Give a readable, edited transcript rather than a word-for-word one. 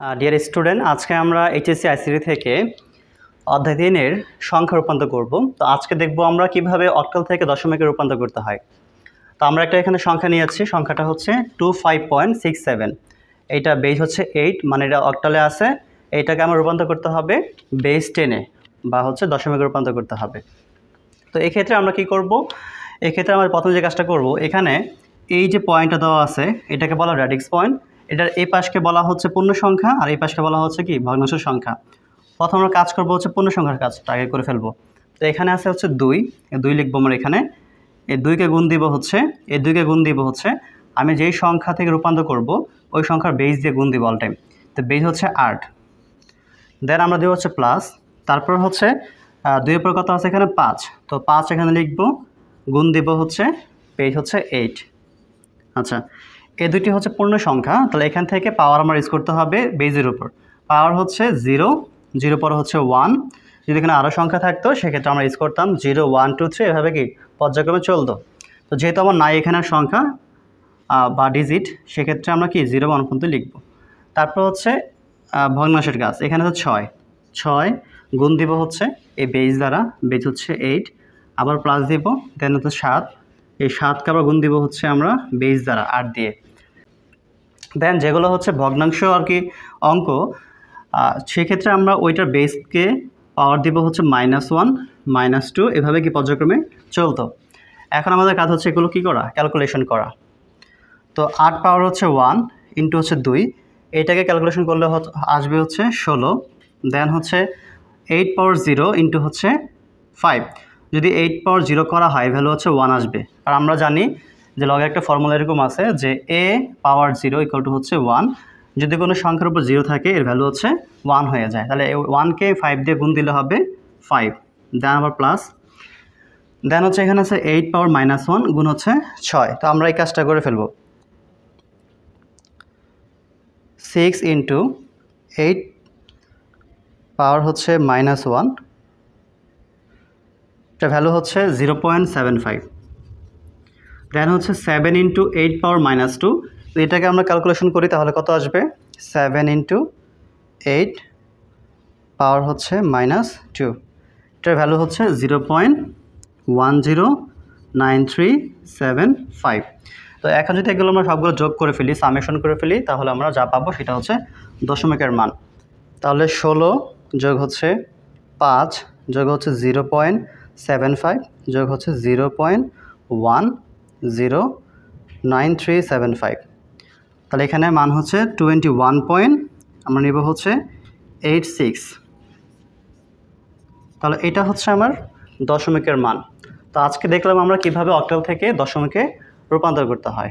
Dear student, আজকে আমরা HSC ICT থেকে অধ্যায় 3-এর সংখ্যা রূপান্তর করব। তো আজকে দেখব আমরা কিভাবে অক্টাল থেকে দশমিকে রূপান্তর করতে হয়। তো আমরা একটা এখানে সংখ্যা নিয়েছি, সংখ্যাটা হচ্ছে 25.67। এইটা বেস হচ্ছে 8, মানে এটা অক্টালে আছে। এইটাকে আমরা রূপান্তর করতে হবে বেস 10-এ বা হচ্ছে দশমিকে রূপান্তর করতে হবে। তো এক্ষেত্রে আমরা কি করব, এক্ষেত্রে আমরা প্রথম যে কাজটা করব, এখানে এই যে পয়েন্টটা দেওয়া আছে এটাকে বলা র্যাডিক্স পয়েন্ট। এটার এই পাশকে বলা হচ্ছে পূর্ণ সংখ্যা আর এই পাশকে বলা হচ্ছে কি ভগ্নাংশ সংখ্যা। প্রথম আমরা কাজ করব হচ্ছে পূর্ণ সংখ্যার কাজটা আগে করে ফেলবো। তো এখানে আছে হচ্ছে 2 লিখবো আমরা এখানে। এই 2কে গুণ দিব হচ্ছে, এই 2কে গুণ দিব হচ্ছে আমি যেই সংখ্যা থেকে রূপান্তর করব ওই সংখ্যার বেস দিয়ে গুণ দিব অল টাইম। তো বেস হচ্ছে 8, দেন আমরা দেবো হচ্ছে প্লাস, তারপর হচ্ছে 2-এর পর কত আছে এখানে 5, তো 5 এখানে লিখবো, গুণ দিব হচ্ছে বেস হচ্ছে 8। আচ্ছা, এই দুইটি হচ্ছে পূর্ণ সংখ্যা, তাহলে এখান থেকে পাওয়ার আমার ইউজ করতে হবে বেজের উপর। পাওয়ার হচ্ছে 0 পর হচ্ছে 1। যদি এখানে আরও সংখ্যা থাকতো সেক্ষেত্রে আমরা ইউজ করতাম 0 1 2 3, এভাবে কি পর্যায়ক্রমে চলতো। তো যেহেতু আমার নাই এখানে সংখ্যা বা ডিজিট, সেক্ষেত্রে আমরা কি 0 1 পর্যন্ত লিখব। তারপর হচ্ছে ভগ্নাংশের কাজ, এখানে হচ্ছে 6 গুণ দিব হচ্ছে এই বেস দ্বারা, বেস হচ্ছে 8, আবার প্লাস দিব, দেন হচ্ছে 7, এই 7কে আবার গুণ দিব হচ্ছে আমরা বেস দ্বারা 8 দিয়ে। দেন যেগুলো হচ্ছে ভগ্নাংশ আর কি অঙ্ক, সেক্ষেত্রে আমরা ওইটার বেসকে পাওয়ার দিব হচ্ছে -1 -2, এভাবে কি পর্যায়ক্রমে চলতো। এখন আমাদের কাজ হচ্ছে এগুলো কি করা, ক্যালকুলেশন করা। তো 8 পাওয়ার হচ্ছে 1 ইন্টু হচ্ছে 2, এইটাকে ক্যালকুলেশন করলে আসবে হচ্ছে 16। দেন হচ্ছে 8 পাওয়ার 0 ইন্টু হচ্ছে 5, যদি 8 পাওয়ার 0 করা হয় ভ্যালু হচ্ছে 1 আসবে। আর আমরা জানি যে লগের একটা ফর্মুলা এরকম আছে যে a পাওয়ার 0 ইকুয়াল টু হচ্ছে 1। যদি কোনো সংখ্যার উপর 0 থাকে এর ভ্যালু হচ্ছে 1 হয়ে যায়। তাহলে 1কে 5 দিয়ে গুণ দিলে হবে 5, দেন আবার প্লাস, দেন হচ্ছে এখানে আছে 8 পাওয়ার -1 গুণ হচ্ছে 6। তো আমরা এই কাজটা করে ফেলবো। 6 ইন্টু 8 পাওয়ার হচ্ছে -1, এটা ভ্যালু হচ্ছে 0.75। দেন হচ্ছে 7 ইন্টু 8 পাওয়ার -2, তো এটাকে আমরা ক্যালকুলেশন করি তাহলে কত আসবে, 7 ইন্টু 8 পাওয়ার হচ্ছে -2, এটার ভ্যালু হচ্ছে 0.109375। তো এখন যদি এগুলো আমরা সবগুলো যোগ করে ফেলি, সামেশন করে ফেলি, তাহলে আমরা যা পাবো সেটা হচ্ছে দশমিকের মান। তাহলে 16 যোগ হচ্ছে 5 যোগ হচ্ছে 0.75 যোগ হচ্ছে 0.109375, তাহলে এখানে মান হচ্ছে 21 আমরা নেব হচ্ছে 86। তাহলে এটা হচ্ছে আমার দশমিকের মান। তো আজকে দেখলাম আমরা কিভাবে অক্টাল থেকে দশমিকে রূপান্তর করতে হয়।